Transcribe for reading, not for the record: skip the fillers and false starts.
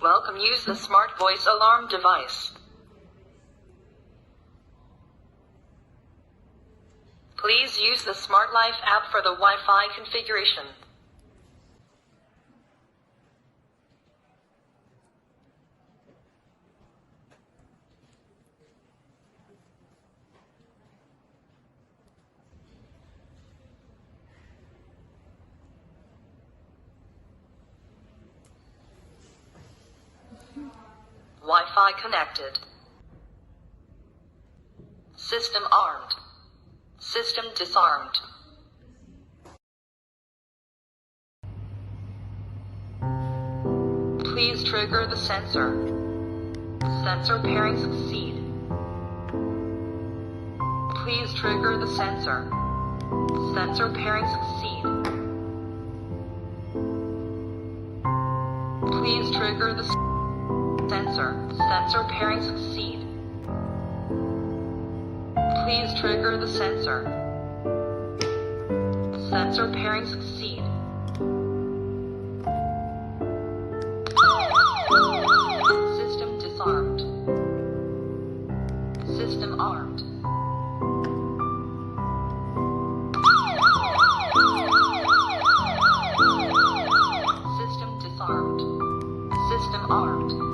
Welcome. Use the smart voice alarm device. Please use the Smart Life app for the Wi-Fi configuration. Wi-Fi connected. System armed. System disarmed. Please trigger the sensor. Sensor pairing succeed. Please trigger the sensor. Sensor pairing succeed. Please trigger the sensor. Sensor pairing succeed. Please trigger the sensor. Sensor pairing succeed. System disarmed. System armed. System disarmed. System armed.